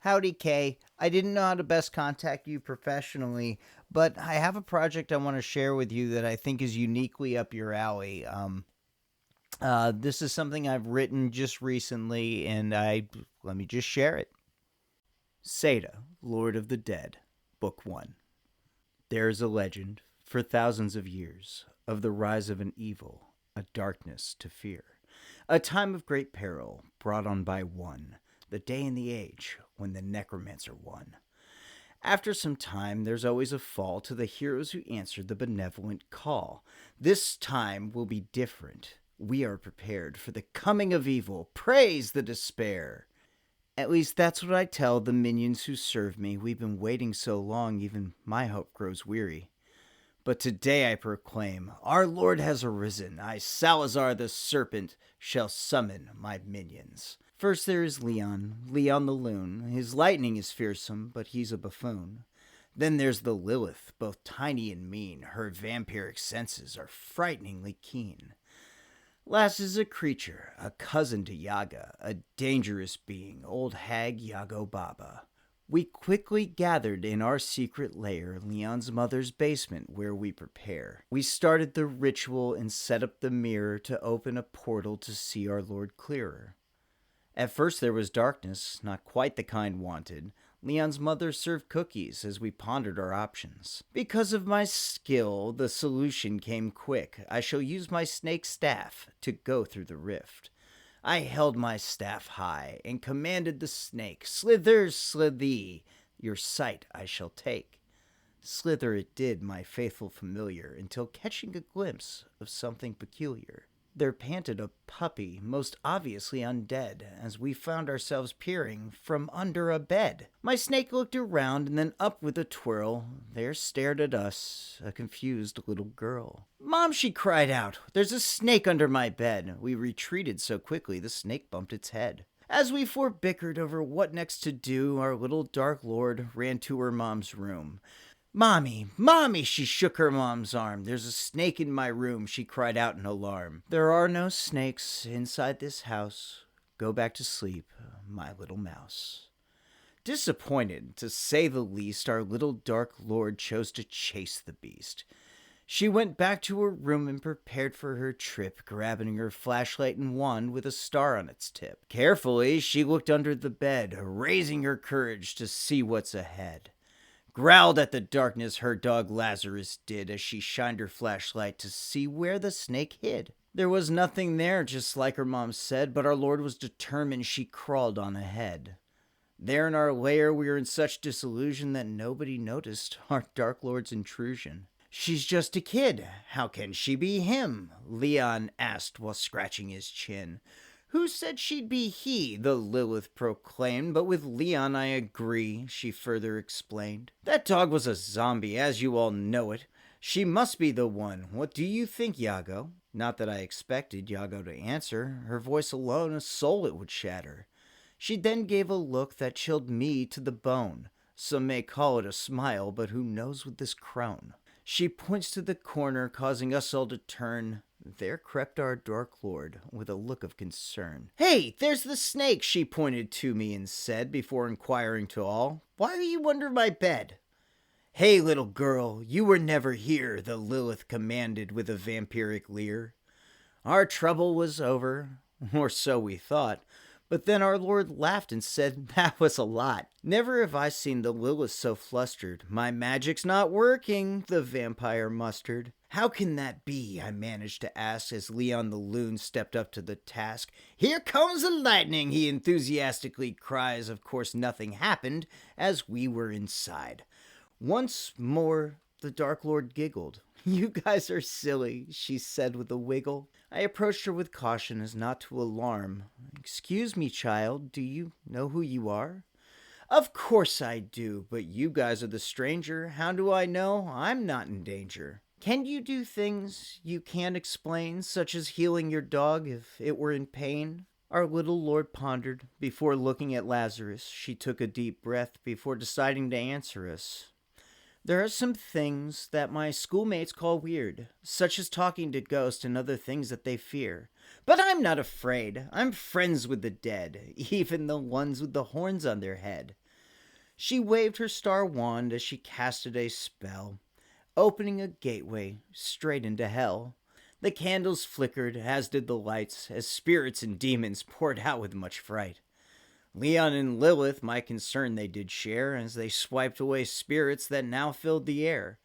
Howdy, Kay. I didn't know how to best contact you professionally, but I have a project I want to share with you that I think is uniquely up your alley. This is something I've written just recently, and let me just share it. Sedah, Lord of the Dead, Book 1. There is a legend, for thousands of years, of the rise of an evil, a darkness to fear, a time of great peril brought on by one, the day and the age when the necromancer won. After some time, there's always a fall to the heroes who answered the benevolent call. This time will be different. We are prepared for the coming of evil. Praise the despair. At least that's what I tell the minions who serve me. We've been waiting so long, even my hope grows weary. But today I proclaim, our Lord has arisen. I, Salazar the Serpent, shall summon my minions. First there is Leon the Loon. His lightning is fearsome, but he's a buffoon. Then there's the Lilith, both tiny and mean. Her vampiric senses are frighteningly keen. Last is a creature, a cousin to Yaga, a dangerous being, old hag Yago Baba. We quickly gathered in our secret lair, Leon's mother's basement, where we prepare. We started the ritual and set up the mirror to open a portal to see our Lord clearer. At first there was darkness, not quite the kind wanted. Leon's mother served cookies as we pondered our options. Because of my skill, the solution came quick. I shall use my snake staff to go through the rift. I held my staff high and commanded the snake, "Slither, slithee, your sight I shall take." Slither it did, my faithful familiar, until catching a glimpse of something peculiar. There panted a puppy, most obviously undead, as we found ourselves peering from under a bed. My snake looked around and then up with a twirl. There stared at us a confused little girl. "Mom," she cried out, "there's a snake under my bed." We retreated so quickly the snake bumped its head. As we forebickered over what next to do, our little dark lord ran to her mom's room. "Mommy, Mommy," she shook her mom's arm. "There's a snake in my room," she cried out in alarm. "There are no snakes inside this house. Go back to sleep, my little mouse." Disappointed, to say the least, our little dark lord chose to chase the beast. She went back to her room and prepared for her trip, grabbing her flashlight and wand with a star on its tip. Carefully, she looked under the bed, raising her courage to see what's ahead. Growled at the darkness her dog Lazarus did as she shined her flashlight to see where the snake hid. There was nothing there, just like her mom said, but our Lord was determined. She crawled on ahead. There in our lair we were in such disillusion that nobody noticed our Dark Lord's intrusion. "She's just a kid. How can she be him?" Leon asked while scratching his chin. "Who said she'd be he?" the Lilith proclaimed. "But with Leon I agree," she further explained. "That dog was a zombie, as you all know it. She must be the one. What do you think, Yago?" Not that I expected Yago to answer. Her voice alone, a soul it would shatter. She then gave a look that chilled me to the bone. Some may call it a smile, but who knows with this crone? She points to the corner, causing us all to turn. There crept our Dark Lord with a look of concern. "Hey, there's the snake," she pointed to me and said, before inquiring to all, "Why are you under my bed?" "Hey, little girl, you were never here," the Lilith commanded with a vampiric leer. Our trouble was over, or so we thought. But then our Lord laughed and said, "That was a lot." Never have I seen the Lilith so flustered. "My magic's not working," the vampire mustered. "How can that be?" I managed to ask as Leon the Loon stepped up to the task. "Here comes the lightning," he enthusiastically cries. Of course nothing happened as we were inside. Once more the Dark Lord giggled. "You guys are silly," she said with a wiggle. I approached her with caution as not to alarm. "Excuse me, child, do you know who you are?" "Of course I do, but you guys are the stranger. How do I know I'm not in danger?" "Can you do things you can't explain, such as healing your dog if it were in pain?" Our little Lord pondered. Before looking at Lazarus, she took a deep breath before deciding to answer us. "There are some things that my schoolmates call weird, such as talking to ghosts and other things that they fear. But I'm not afraid. I'm friends with the dead, even the ones with the horns on their head." She waved her star wand as she casted a spell, opening a gateway straight into hell. The candles flickered, as did the lights, as spirits and demons poured out with much fright. Leon and Lilith my concern they did share, as they swiped away spirits that now filled the air.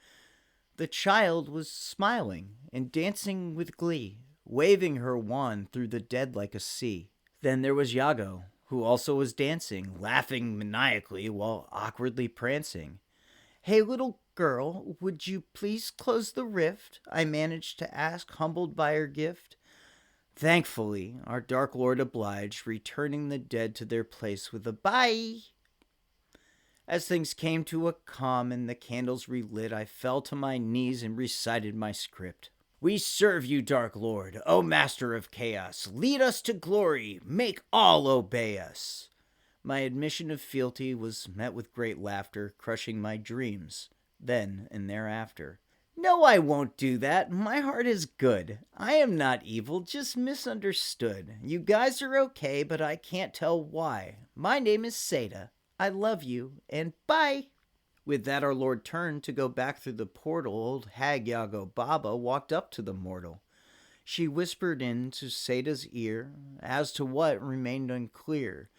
The child was smiling and dancing with glee, waving her wand through the dead like a sea. Then there was Yago, who also was dancing, laughing maniacally while awkwardly prancing. "Hey, little girl, would you please close the rift?" I managed to ask, humbled by her gift. Thankfully, our Dark Lord obliged, returning the dead to their place with a bye. As things came to a calm and the candles relit, I fell to my knees and recited my script. "We serve you, Dark Lord, O Master of Chaos. Lead us to glory, make all obey us." My admission of fealty was met with great laughter, crushing my dreams, then and thereafter. "No, I won't do that. My heart is good. I am not evil, just misunderstood. You guys are okay, but I can't tell why. My name is Sedah. I love you, and bye." With that our Lord turned to go back through the portal. Old hag Yago Baba walked up to the mortal. She whispered into Sedah's ear, as to what remained unclear.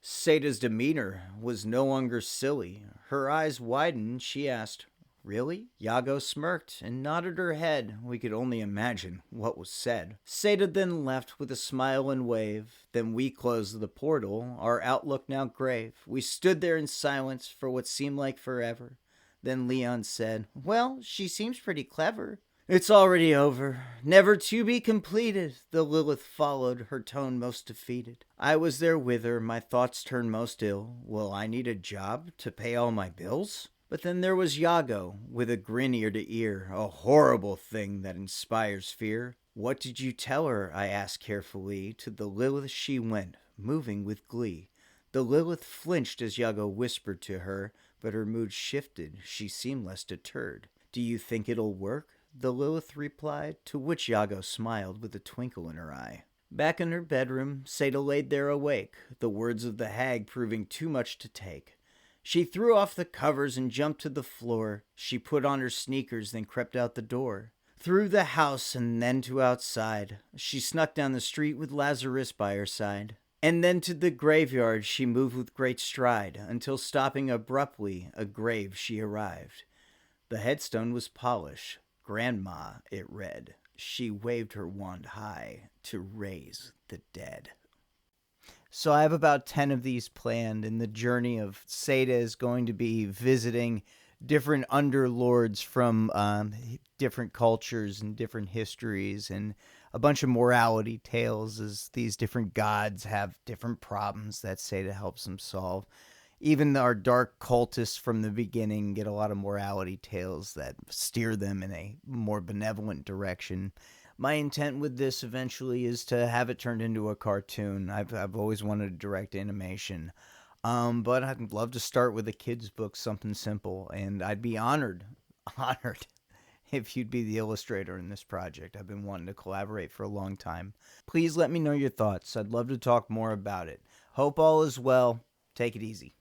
Sedah's demeanor was no longer silly. Her eyes widened. She asked, "Really?" Yago smirked and nodded her head. We could only imagine what was said. Sedah then left with a smile and wave. Then we closed the portal, our outlook now grave. We stood there in silence for what seemed like forever. Then Leon said, "Well, she seems pretty clever." "It's already over, never to be completed," the Lilith followed, her tone most defeated. I was there with her, my thoughts turned most ill. Will I need a job to pay all my bills? But then there was Yago, with a grin ear to ear, a horrible thing that inspires fear. "What did you tell her?" I asked carefully. To the Lilith she went, moving with glee. The Lilith flinched as Yago whispered to her, but her mood shifted, she seemed less deterred. "Do you think it'll work?" the Lilith replied, to which Yago smiled with a twinkle in her eye. Back in her bedroom, Sedah laid there awake, the words of the hag proving too much to take. She threw off the covers and jumped to the floor. She put on her sneakers, then crept out the door. Through the house and then to outside. She snuck down the street with Lazarus by her side. And then to the graveyard she moved with great stride, until stopping abruptly, a grave she arrived. The headstone was polished. "Grandma," it read. She waved her wand high to raise the dead. So I have about 10 of these planned, and the journey of Sedah is going to be visiting different underlords from different cultures and different histories, and a bunch of morality tales as these different gods have different problems that Sedah helps them solve. Even our dark cultists from the beginning get a lot of morality tales that steer them in a more benevolent direction. My intent with this eventually is to have it turned into a cartoon. I've always wanted to direct animation. But I'd love to start with a kid's book, something simple, and I'd be honored if you'd be the illustrator in this project. I've been wanting to collaborate for a long time. Please let me know your thoughts. I'd love to talk more about it. Hope all is well. Take it easy.